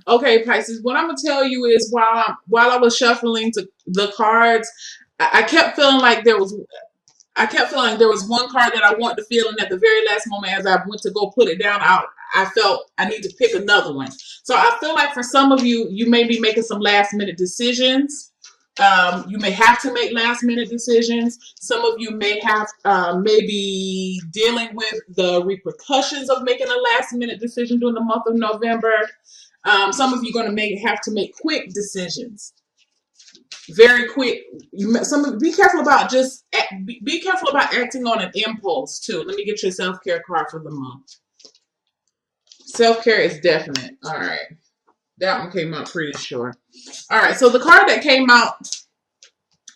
Okay, Pisces. What I'm gonna tell you is while I was shuffling to the cards, I kept feeling like there was one card that I wanted to feel, and at the very last moment, as I went to go put it down, I felt I need to pick another one. So I feel like for some of you, you may be making some last minute decisions. You may have to make last minute decisions. Some of you may have maybe dealing with the repercussions of making a last minute decision during the month of November. Some of you are going to have to make quick decisions, very quick. Be careful about be careful about acting on an impulse too. Let me get your self care card for the month. Self care is definite. All right, that one came out pretty sure. All right, so the card that came out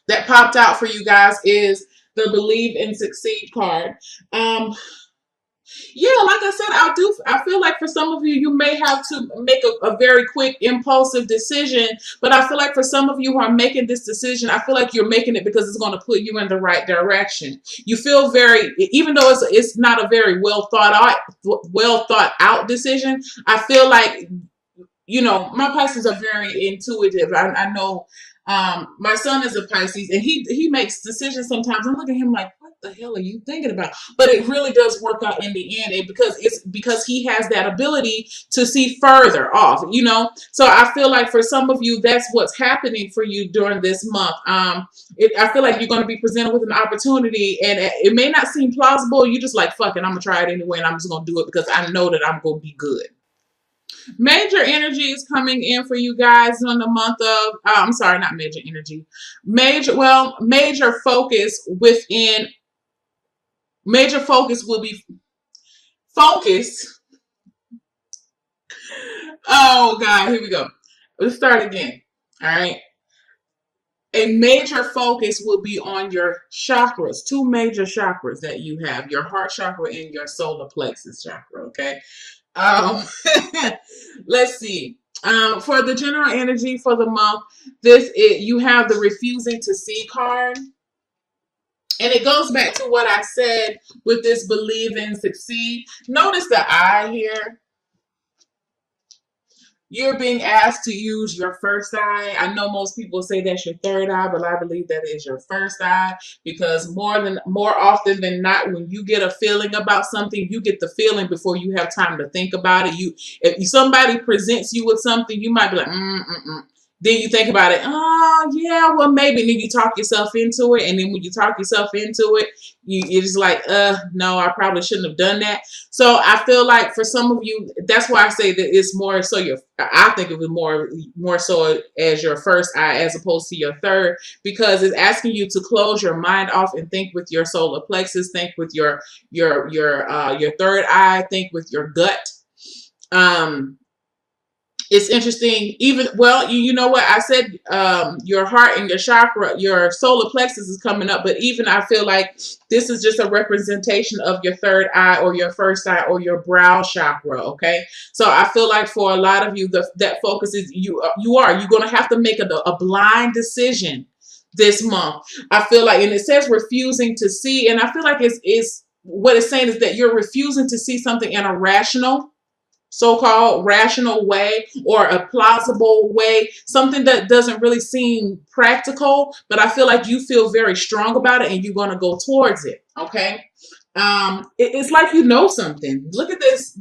that popped out for you guys is the Believe and Succeed card. Um, Yeah, like I said, I feel like for some of you, you may have to make a very quick, impulsive decision. But I feel like for some of you who are making this decision, I feel like you're making it because it's going to put you in the right direction. You feel very, even though it's not a very well thought out decision. I feel like, my Pisces are very intuitive. I know my son is a Pisces, and he makes decisions sometimes. I look at him like, what the hell are you thinking about? But it really does work out in the end, and because he has that ability to see further off. So I feel like for some of you, that's what's happening for you during this month. I feel like you're going to be presented with an opportunity, and it may not seem plausible. You just like, fuck it, I'm gonna try it anyway, and I'm just gonna do it because I know that I'm gonna be good. Major energy is coming in for you guys on the month of, I'm sorry, not major energy. Major focus major focus will be focus. Oh, God, here we go. Let's start again. All right. A major focus will be on your chakras, two major chakras that you have, your heart chakra and your solar plexus chakra, okay? Um, let's see. For the general energy for the month, you have the refusing to see card. And it goes back to what I said with this believe and succeed. Notice the I here. You're being asked to use your first eye. I know most people say that's your third eye, but I believe that is your first eye because more often than not, when you get a feeling about something, you get the feeling before you have time to think about it. If somebody presents you with something, you might be like, Then you think about it. Oh, yeah, well, maybe. And then you talk yourself into it. And then when you talk yourself into it, you're just like, no, I probably shouldn't have done that. So I feel like for some of you, that's why I say that it's more so I think it was more so as your first eye as opposed to your third, because it's asking you to close your mind off and think with your solar plexus, think with your third eye, think with your gut. It's interesting. You know what I said, your heart and your chakra, your solar plexus is coming up, but even I feel like this is just a representation of your third eye or your first eye or your brow chakra. Okay, so I feel like for a lot of you, that focus is you're going to have to make a blind decision this month. I feel like, and it says refusing to see, and I feel like it's what it's saying is that you're refusing to see something in a rational, so-called rational way or a plausible way, something that doesn't really seem practical, but I feel like you feel very strong about it and you're going to go towards it. Okay. It's like you know something. Look at this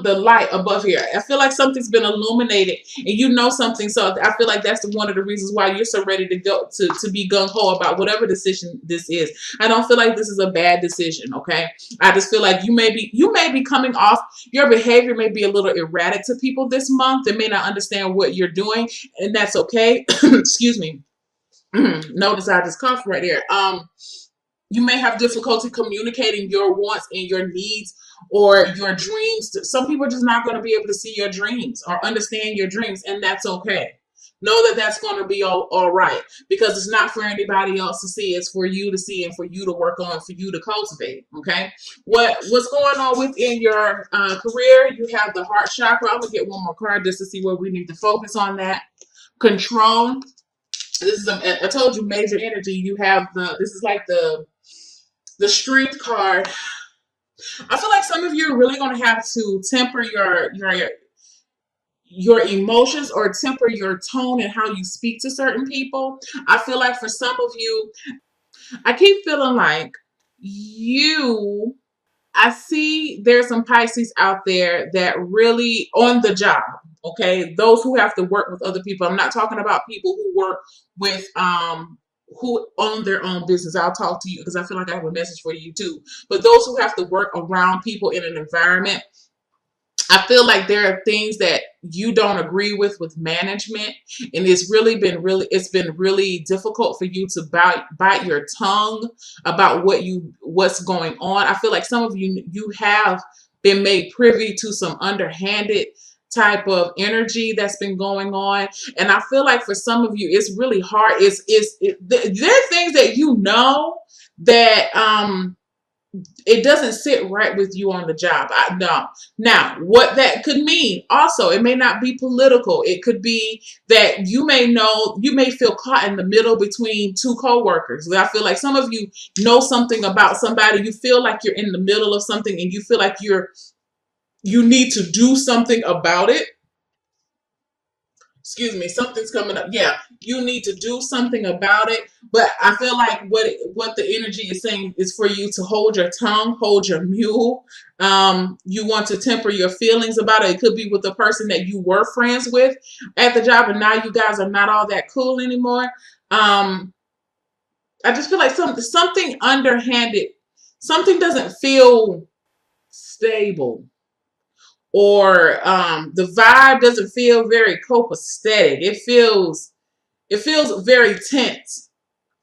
the light above here. I feel like something's been illuminated and you know something. So I feel like that's one of the reasons why you're so ready to go to be gung-ho about whatever decision this is. I don't feel like this is a bad decision. Okay. I just feel like you may be coming off, your behavior may be a little erratic to people this month. They may not understand what you're doing, and that's okay. Excuse me. Notice I just coughed right there. You may have difficulty communicating your wants and your needs or your dreams. Some people are just not going to be able to see your dreams or understand your dreams, and that's okay. Know that that's going to be all right, because it's not for anybody else to see. It's for you to see and for you to work on, for you to cultivate. Okay, what's going on within your career? You have the heart chakra. I'm gonna get one more card just to see where we need to focus on that. Control. This is I told you major energy. You have this is like the strength card. I feel like some of you are really going to have to temper your emotions or temper your tone and how you speak to certain people. I feel like for some of you, I keep feeling like you I see there's some Pisces out there that really on the job. Okay, those who have to work with other people. I'm not talking about people who work with who own their own business. I'll talk to you because I feel like I have a message for you too. But those who have to work around people in an environment, I feel like there are things that you don't agree with management, and it's been really difficult for you to bite your tongue about what's going on. I feel like some of you have been made privy to some underhanded type of energy that's been going on, and I feel like for some of you it's really hard. There are things that that it doesn't sit right with you on the job. I know. Now, what that could mean also, it may not be political. It could be that you may feel caught in the middle between two coworkers. I feel like some of you know something about somebody. You feel like you're in the middle of something and you feel like you need to do something about it. Excuse me, something's coming up. Yeah, you need to do something about it. But I feel like what the energy is saying is for you to hold your tongue, hold your mule. You want to temper your feelings about it. It could be with the person that you were friends with at the job, and now you guys are not all that cool anymore. I just feel like something underhanded, something doesn't feel stable, or the vibe doesn't feel very copacetic. It feels very tense.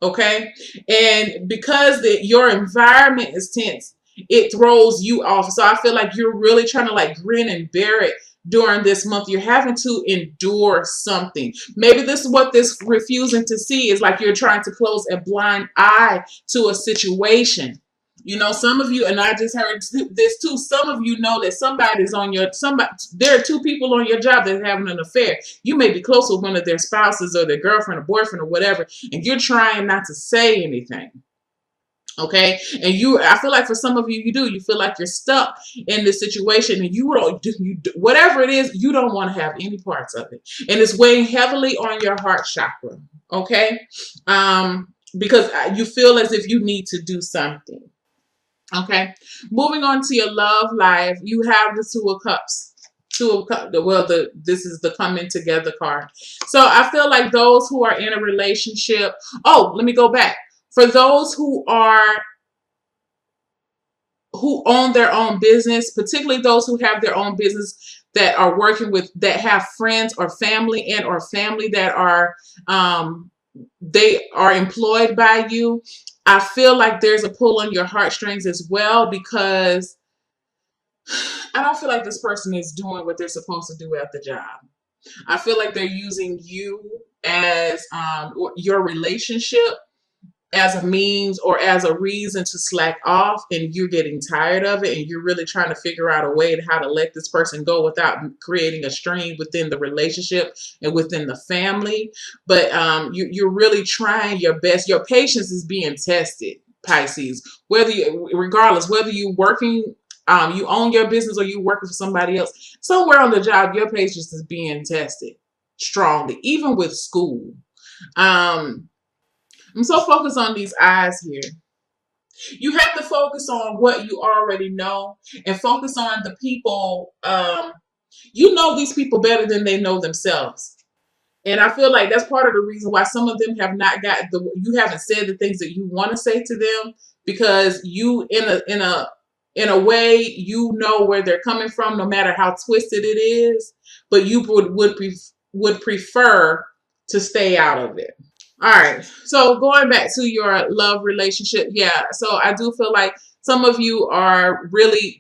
Okay, and because your environment is tense, it throws you off. So I feel like you're really trying to like grin and bear it during this month. You're having to endure something. Maybe this is what this refusing to see is like. You're trying to close a blind eye to a situation. Some of you, and I just heard this too. Some of you know that there are two people on your job that are having an affair. You may be close with one of their spouses or their girlfriend or boyfriend or whatever, and you're trying not to say anything. Okay, and I feel like for some of you, you feel like you're stuck in this situation, and whatever it is, you don't want to have any parts of it, and it's weighing heavily on your heart chakra. Okay, because you feel as if you need to do something. Okay, moving on to your love life, you have the Two of Cups. This is the coming together card. So I feel like those who are in a relationship. Oh, let me go back. For those who own their own business, particularly those who have their own business that are working with, that have friends or family that are they are employed by you. I feel like there's a pull on your heartstrings as well, because I don't feel like this person is doing what they're supposed to do at the job. I feel like they're using you as your relationship as a means or as a reason to slack off, and you're getting tired of it, and you're really trying to figure out a way to how to let this person go without creating a strain within the relationship and within the family. But you're really trying your best. Your patience is being tested, Pisces. Regardless whether you working, you own your business or you working for somebody else, somewhere on the job, your patience is being tested strongly, even with school. I'm so focused on these eyes here. You have to focus on what you already know and focus on the people. You know these people better than they know themselves. And I feel like that's part of the reason why some of them have not got you haven't said the things that you want to say to them, because you in a way, you know where they're coming from, no matter how twisted it is, but you would prefer to stay out of it. All right. So going back to your love relationship, yeah. So I do feel like some of you are really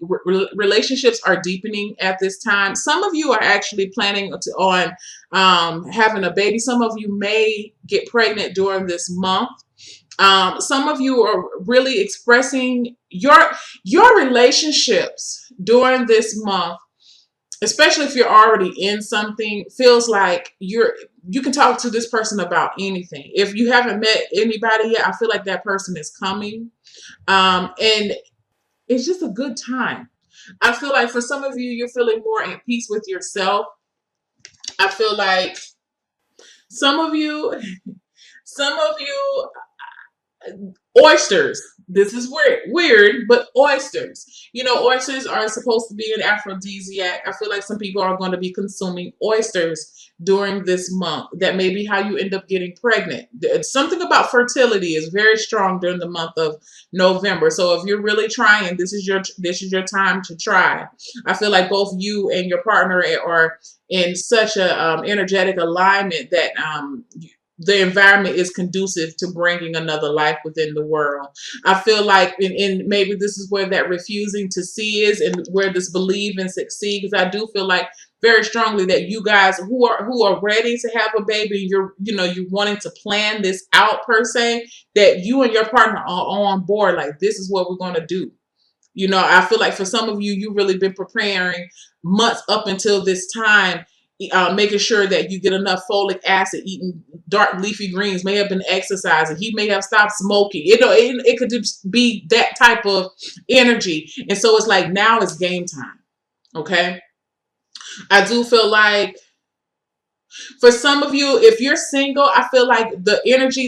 relationships are deepening at this time. Some of you are actually planning on having a baby. Some of you may get pregnant during this month. Some of you are really expressing your relationships during this month, especially if you're already in something. Feels like you can talk to this person about anything. If you haven't met anybody yet, I feel like that person is coming. And it's just a good time. I feel like for some of you, you're feeling more at peace with yourself. I feel like some of you, some of you oysters. This is weird, but oysters. You know, oysters are supposed to be an aphrodisiac. I feel like some people are going to be consuming oysters during this month. That may be how you end up getting pregnant. Something about fertility is very strong during the month of November. So if you're really trying, this is your time to try. I feel like both you and your partner are in such a energetic alignment that the environment is conducive to bringing another life within the world. I feel like, and maybe this is where that refusing to see is, and where this believe and succeed. Because I do feel like very strongly that you guys who are ready to have a baby, you're wanting to plan this out per se, that you and your partner are on board. Like, this is what we're going to do. I feel like for some of you, you've really been preparing months up until this time, making sure that you get enough folic acid, eating dark leafy greens, may have been exercising. He may have stopped smoking. It could just be that type of energy. And so it's like, now it's game time. Okay. I do feel like for some of you, if you're single, I feel like the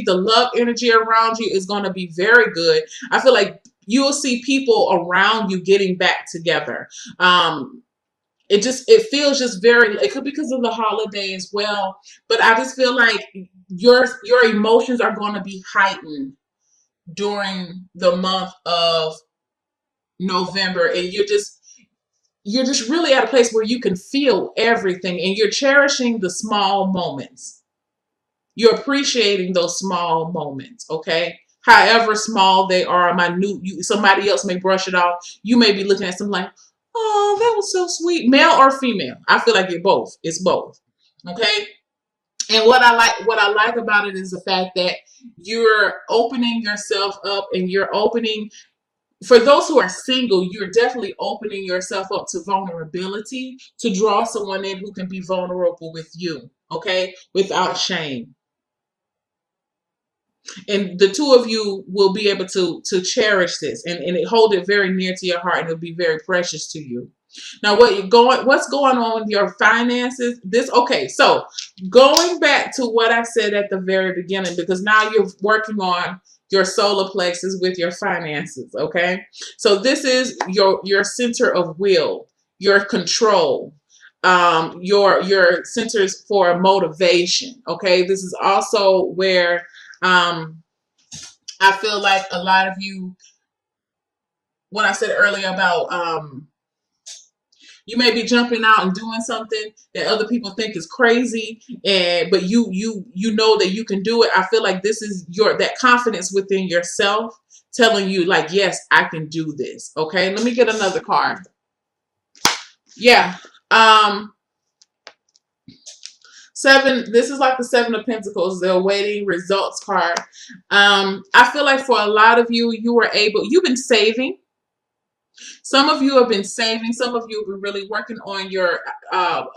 love energy around you is going to be very good. I feel like you'll see people around you getting back together. It feels just very, it could be because of the holiday as well, but I just feel like your emotions are going to be heightened during the month of November, and you're just really at a place where you can feel everything, and you're cherishing the small moments. You're appreciating those small moments, okay? However small they are, minute, somebody else may brush it off. You may be looking at something like, oh, that was so sweet. Male or female. I feel like it's both. Okay? And what I like about it is the fact that you're opening yourself up, and you're opening, for those who are single, you're definitely opening yourself up to vulnerability, to draw someone in who can be vulnerable with you, okay? Without shame. And the two of you will be able to cherish this, and hold it very near to your heart, and it'll be very precious to you. Now, what's going on with your finances? Okay, so going back to what I said at the very beginning, because now you're working on your solar plexus with your finances, okay? So this is your center of will, your control, your centers for motivation, okay? This is also where I feel like a lot of you, when I said earlier about you may be jumping out and doing something that other people think is crazy, but you know that you can do it. I feel like this is that confidence within yourself telling you, like, yes, I can do this. Okay, let me get another card. Yeah. Seven, this is like the Seven of Pentacles, the awaiting results card. I feel like for a lot of you, you've been saving. Some of you have been saving. Some of you have been really working on your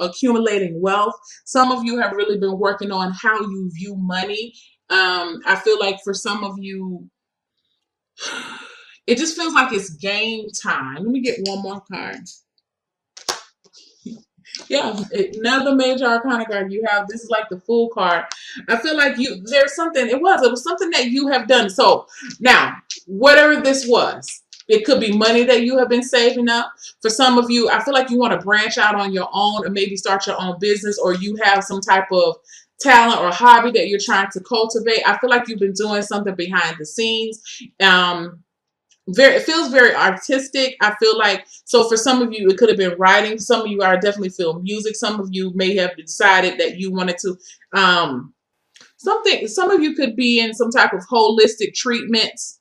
accumulating wealth. Some of you have really been working on how you view money. I feel like for some of you, it just feels like it's game time. Let me get one more card. Yeah, another major arcana card you have. This is like the Fool card. I feel like there's something, it was something that you have done. So now, whatever this was, it could be money that you have been saving up. For some of you, I feel like you want to branch out on your own, or maybe start your own business, or you have some type of talent or hobby that you're trying to cultivate. I feel like you've been doing something behind the scenes. It feels very artistic. I feel like, so for some of you, it could have been writing. Some of you are definitely feel music. Some of you may have decided that you wanted to, some of you could be in some type of holistic treatments.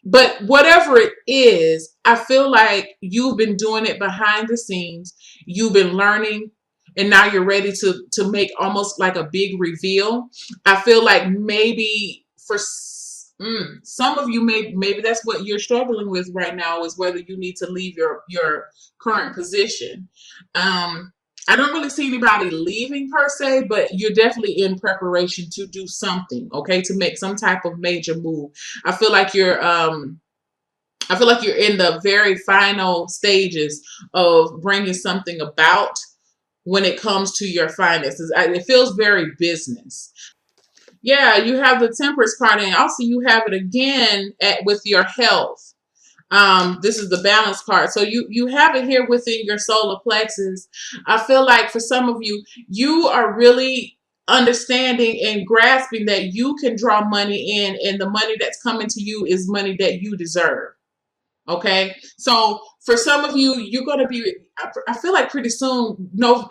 But whatever it is, I feel like you've been doing it behind the scenes. You've been learning, and now you're ready to make almost like a big reveal. I feel like maybe for some of you, maybe that's what you're struggling with right now, is whether you need to leave your current position. I don't really see anybody leaving per se, but you're definitely in preparation to do something, okay, to make some type of major move. I feel like you're in the very final stages of bringing something about, when it comes to your finances. It feels very business. Yeah, you have the Temperance card, and also you have it again with your health. This is the balance card. So you have it here within your solar plexus. I feel like for some of you, you are really understanding and grasping that you can draw money in, and the money that's coming to you is money that you deserve. Okay, so for some of you, you're going to be. I feel like pretty soon, no,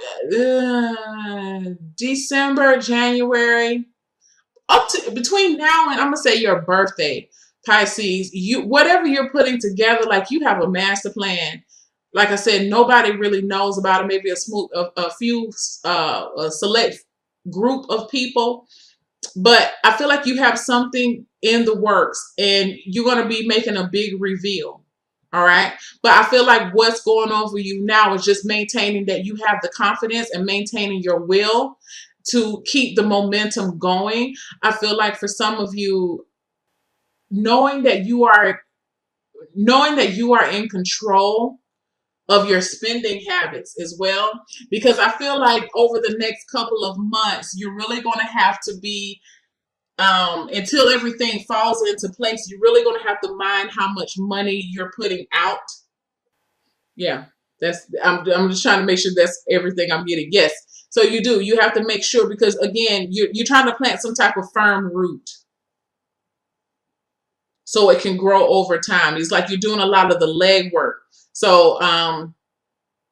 December, January, up to between now and I'm gonna say your birthday, Pisces. You whatever you're putting together, like you have a master plan. Like I said, nobody really knows about it. Maybe a few, a select group of people, but I feel like you have something in the works and you're going to be making a big reveal. All right. But I feel like what's going on for you now is just maintaining that you have the confidence and maintaining your will to keep the momentum going. I feel like for some of you, knowing that you are knowing that you are in control of your spending habits as well, because I feel like over the next couple of months you're really going to have to be until everything falls into place, you're really going to have to mind how much money you're putting out. Yeah, I'm just trying to make sure that's everything I'm getting. Yes, so you have to make sure, because again you're trying to plant some type of firm root so it can grow over time. It's like you're doing a lot of the leg work. So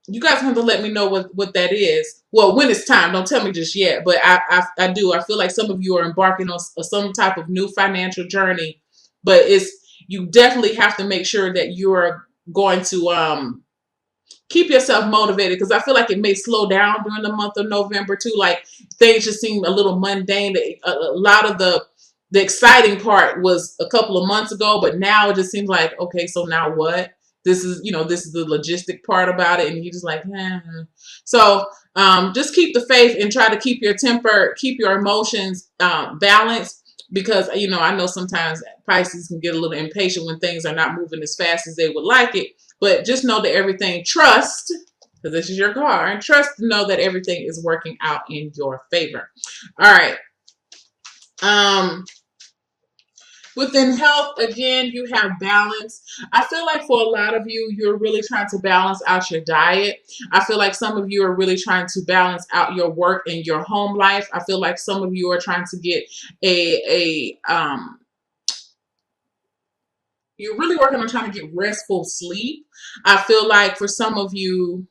you guys have to let me know what that is. Well, when it's time, don't tell me just yet. But I do. I feel like some of you are embarking on some type of new financial journey, but it's you definitely have to make sure that you're going to keep yourself motivated, because I feel like it may slow down during the month of November too. Like things just seem a little mundane. A lot of the exciting part was a couple of months ago, but now it just seems like, okay, so now what? This is the logistic part about it, and you're just like, eh. So just keep the faith and try to keep your temper, keep your emotions balanced, because I know sometimes Pisces can get a little impatient when things are not moving as fast as they would like it. But just know that everything, trust, because this is your card, trust to know that everything is working out in your favor. All right. Within health, again, you have balance. I feel like for a lot of you, you're really trying to balance out your diet. I feel like some of you are really trying to balance out your work and your home life. I feel like some of you are trying to get you're really working on trying to get restful sleep. I feel like for some of you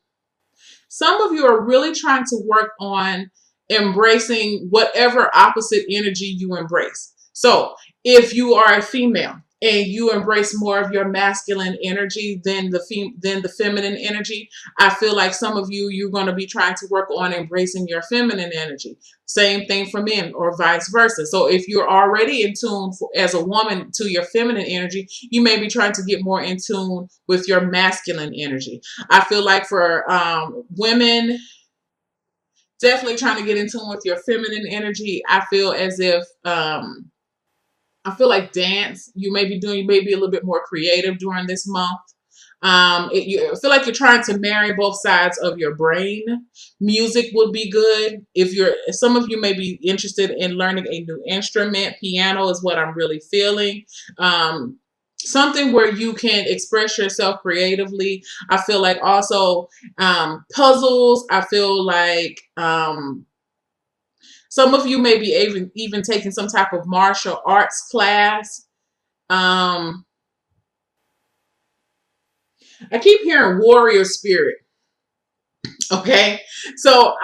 are really trying to work on embracing whatever opposite energy you embrace. So if you are a female and you embrace more of your masculine energy than the feminine energy, I feel like some of you're going to be trying to work on embracing your feminine energy. Same thing for men, or vice versa. So if you're already in tune as a woman to your feminine energy, you may be trying to get more in tune with your masculine energy. I feel like for women, definitely trying to get in tune with your feminine energy. I feel as if I feel like dance, you may be doing, you may be a little bit more creative during this month. I feel like you're trying to marry both sides of your brain. Music would be good. Some of you may be interested in learning a new instrument. Piano is what I'm really feeling. Something where you can express yourself creatively. I feel like also puzzles. I feel like some of you may be even taking some type of martial arts class. I keep hearing warrior spirit. Okay. So,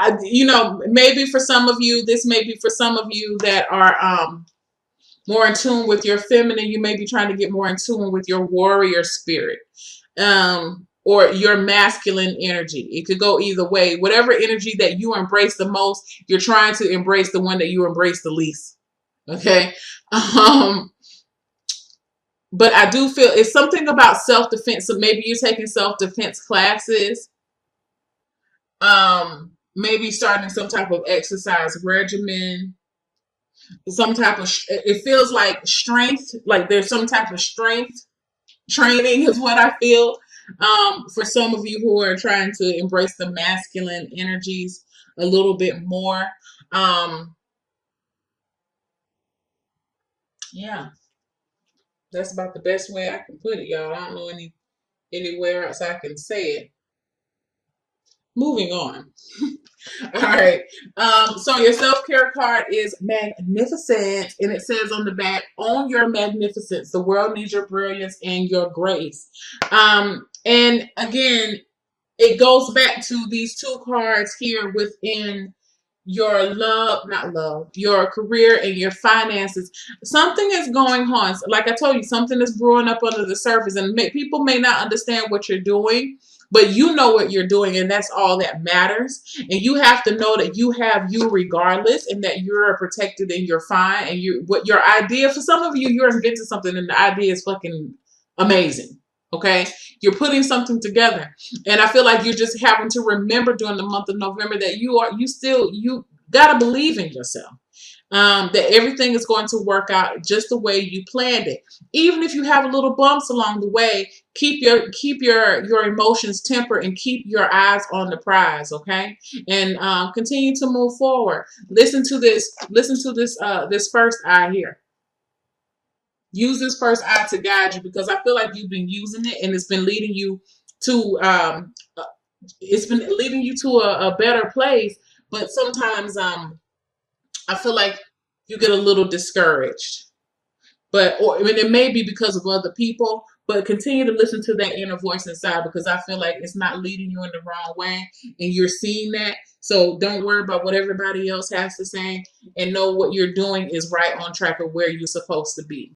maybe for some of you, this may be for some of you that are more in tune with your feminine. You may be trying to get more in tune with your warrior spirit. Or your masculine energy. It could go either way. Whatever energy that you embrace the most, you're trying to embrace the one that you embrace the least. Okay. But I do feel it's something about self-defense. So maybe you're taking self-defense classes. Maybe starting some type of exercise regimen. Some type of, it feels like strength, like there's some type of strength training is what I feel. For some of you who are trying to embrace the masculine energies a little bit more. Um, yeah, that's about the best way I can put it, y'all. I don't know anywhere else I can say it. Moving on. All right. So your self-care card is magnificent, and it says on the back, "Own your magnificence. The world needs your brilliance and your grace." And again, it goes back to these two cards here within your love, not love, your career and your finances. Something is going on. Like I told you, something is brewing up under the surface, and people may not understand what you're doing, but you know what you're doing, and that's all that matters. And you have to know that you have you regardless, and that you're protected and you're fine. And you, what your idea, for some of you, you're inventing something, and the idea is fucking amazing. Okay, you're putting something together, and I feel like you're just having to remember during the month of November that you gotta believe in yourself. That everything is going to work out just the way you planned it. Even if you have a little bumps along the way, keep your emotions tempered and keep your eyes on the prize. Okay, and continue to move forward. Listen to this. Listen to this. This first eye here. Use this first eye to guide you, because I feel like you've been using it and it's been leading you to a better place. But sometimes I feel like you get a little discouraged. Or I mean, it may be because of other people, but continue to listen to that inner voice inside, because I feel like it's not leading you in the wrong way, and you're seeing that. So don't worry about what everybody else has to say, and know what you're doing is right on track of where you're supposed to be.